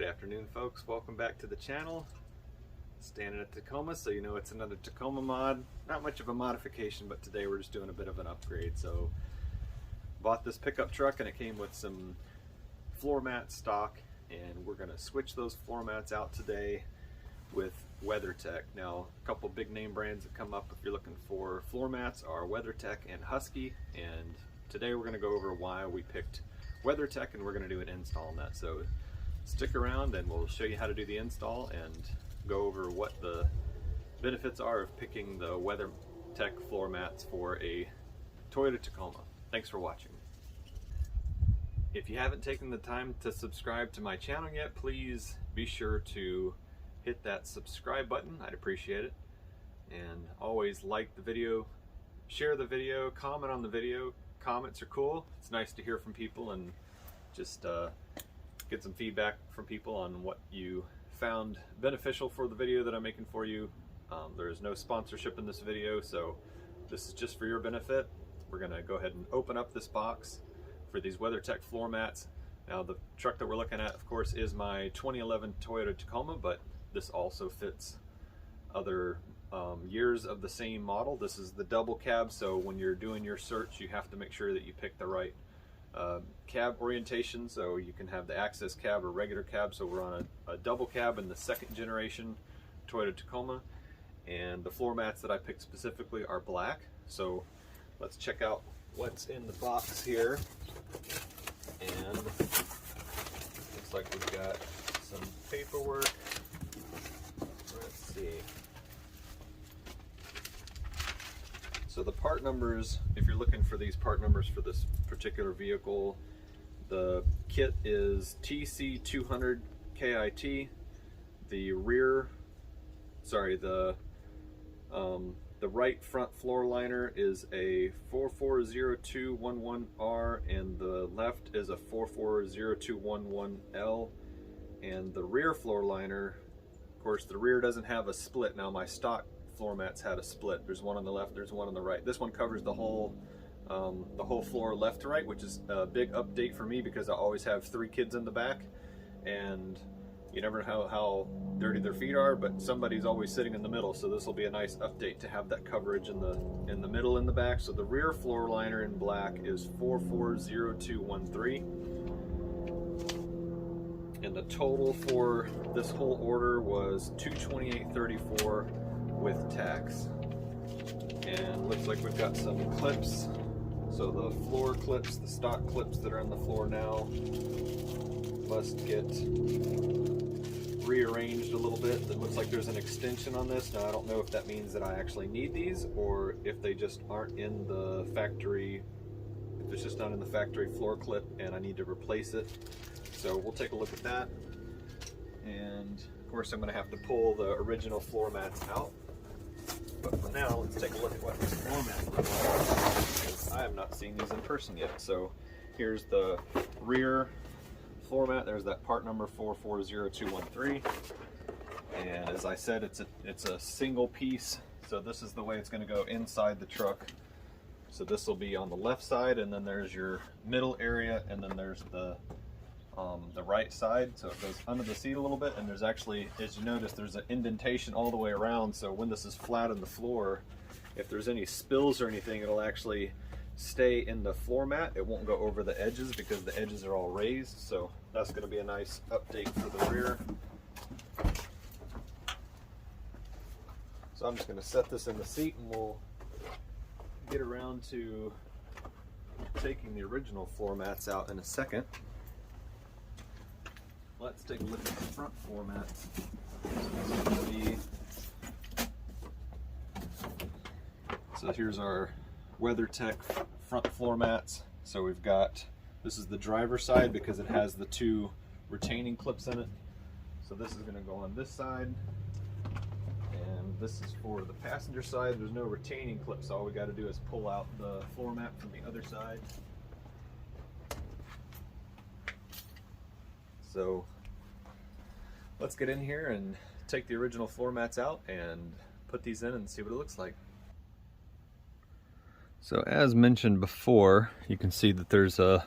afternoon, folks. Welcome back to the channel. Standing at Tacoma, so you know it's another Tacoma mod. Not much of a modification, but today we're just doing a bit of an upgrade. So bought this pickup truck and it came with some floor mats stock, and we're gonna switch those floor mats out today with Weathertech. Now, a couple big name brands that come up if you're looking for floor mats are Weathertech and Husky, and today we're gonna go over why we picked Weathertech, and we're gonna do an install on that. So stick around and we'll show you how to do the install and go over what the benefits are of picking the Weathertech floor mats for a Toyota Tacoma. Thanks for watching. If you haven't taken the time to subscribe to my channel yet, please be sure to hit that subscribe button. I'd appreciate it. And always like the video, share the video, comment on the video. Comments are cool. It's nice to hear from people and just get some feedback from people on what you found beneficial for the video that I'm making for you. There is no sponsorship in this video, so this is just for your benefit. We're gonna go ahead and open up this box for these Weathertech floor mats. Now, the truck that we're looking at, of course, is my 2011 Toyota Tacoma, but this also fits other years of the same model. This is the double cab, so when you're doing your search, you have to make sure that you pick the right cab orientation, so you can have the access cab or regular cab. So we're on a double cab in the second generation Toyota Tacoma, and the floor mats that I picked specifically are black. So let's check out what's in the box here. And looks like we've got some paperwork. Let's see. So the part numbers, if you're looking for these part numbers for this particular vehicle, the kit is TC200 KIT. The right front floor liner is a 440211R, and the left is a 440211L. And the rear floor liner, of course, the rear doesn't have a split. Now, my stock floor mats had a split. There's one on the left, there's one on the right. This one covers the whole floor left to right, which is a big update for me because I always have 3 kids in the back, and you never know how dirty their feet are, but somebody's always sitting in the middle. So this will be a nice update to have that coverage in the middle in the back. So the rear floor liner in black is 440213. And the total for this whole order was $228.34 with tax. And looks like we've got some clips. So the floor clips, the stock clips that are on the floor now, must get rearranged a little bit. It looks like there's an extension on this. Now, I don't know if that means that I actually need these or if they just aren't in the factory, if it's just not in the factory floor clip and I need to replace it. So we'll take a look at that. And of course, I'm going to have to pull the original floor mats out. But for now, let's take a look at what these floor mats look like, because I have not seen these in person yet. So here's the rear floor mat. There's that part number 440213. And as I said, it's a single piece. So this is the way it's going to go inside the truck. So this will be on the left side, and then there's your middle area, and then there's the right side, so it goes under the seat a little bit, and there's actually, as you notice, there's an indentation all the way around, so when this is flat on the floor, if there's any spills or anything, it'll actually stay in the floor mat. It won't go over the edges because the edges are all raised, so that's going to be a nice update for the rear. So I'm just going to set this in the seat and we'll get around to taking the original floor mats out in a second. Let's take a look at the front floor mats. So here's our Weathertech front floor mats. So we've got, this is the driver's side because it has the 2 retaining clips in it. So this is going to go on this side, and this is for the passenger side. There's no retaining clips, so all we got to do is pull out the floor mat from the other side. So let's get in here and take the original floor mats out and put these in and see what it looks like. So as mentioned before, you can see that there's a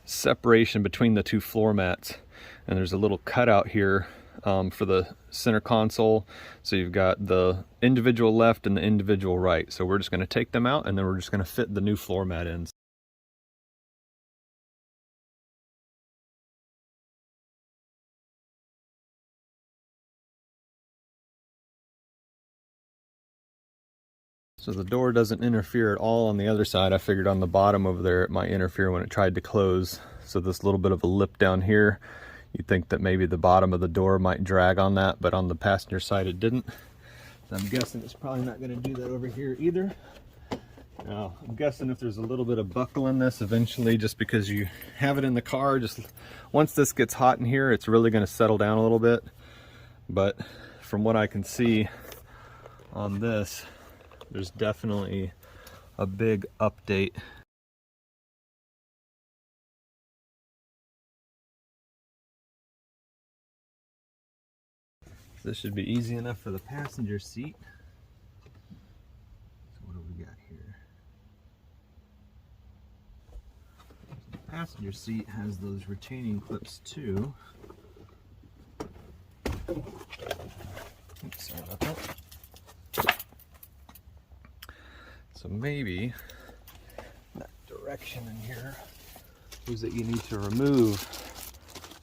separation between the 2 floor mats. and there's a little cutout here for the center console. So you've got the individual left and the individual right. So we're just going to take them out, and then we're just going to fit the new floor mat in. So the door doesn't interfere at all on the other side. I figured on the bottom over there it might interfere when it tried to close. So this little bit of a lip down here, you'd think that maybe the bottom of the door might drag on that, but on the passenger side it didn't. So I'm guessing it's probably not going to do that over here either. Now, I'm guessing if there's a little bit of buckle in this eventually, just because you have it in the car, just once this gets hot in here, it's really going to settle down a little bit. But from what I can see on this, there's definitely a big update. This should be easy enough for the passenger seat. So what do we got here? The passenger seat has those retaining clips too. Oops, sorry about that. So maybe that direction in here is that you need to remove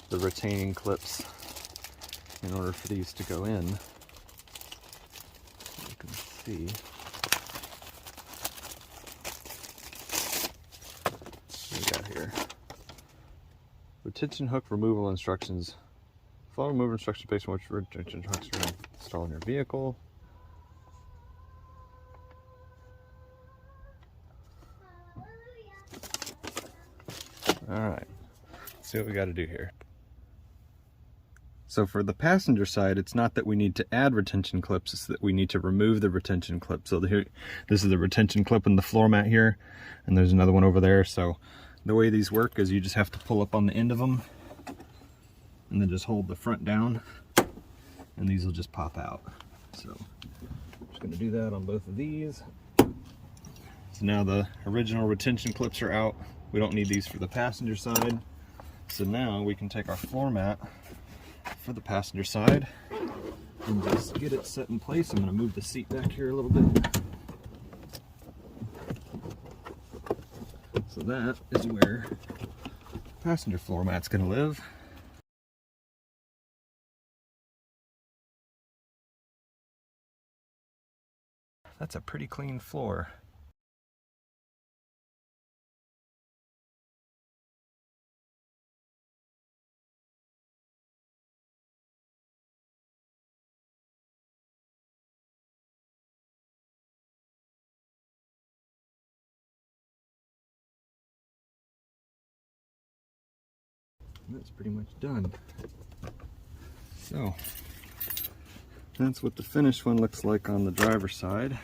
the retaining clips in order for these to go in. You can see. What we got here? Retention hook removal instructions. Follow removal instructions based on which retention hooks are installed in your vehicle. Alright, let's see what we got to do here. So for the passenger side, it's not that we need to add retention clips, it's that we need to remove the retention clip. So this is the retention clip in the floor mat here, and there's another one over there. So the way these work is you just have to pull up on the end of them, and then just hold the front down, and these will just pop out. So I'm just going to do that on both of these. So now the original retention clips are out. We don't need these for the passenger side. So now we can take our floor mat for the passenger side and just get it set in place. I'm going to move the seat back here a little bit. So that is where the passenger floor mat's going to live. That's a pretty clean floor. That's pretty much done. So that's what the finished one looks like on the driver's side.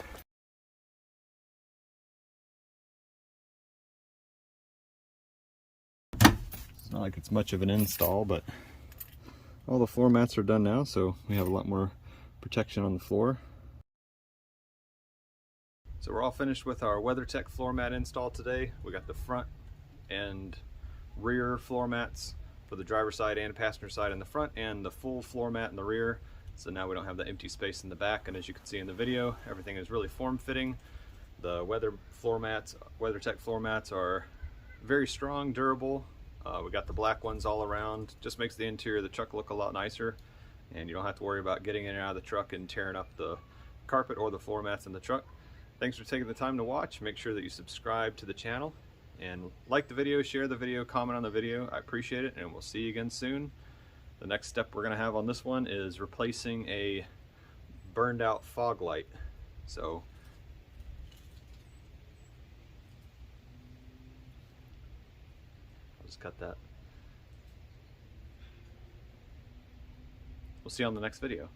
It's not like it's much of an install, but all the floor mats are done now, so we have a lot more protection on the floor. So we're all finished with our Weathertech floor mat install today. We got the front and rear floor mats for the driver's side and passenger side in the front, and the full floor mat in the rear. So now we don't have the empty space in the back, and as you can see in the video, everything is really form-fitting. The Weathertech floor mats are very strong, durable. We got the black ones all around. Just makes the interior of the truck look a lot nicer, and you don't have to worry about getting in and out of the truck and tearing up the carpet or the floor mats in the truck. Thanks for taking the time to watch. Make sure that you subscribe to the channel and like the video, share the video, comment on the video. I appreciate it, and we'll see you again soon. The next step we're going to have on this one is replacing a burned out fog light. So I'll just cut that. We'll see you on the next video.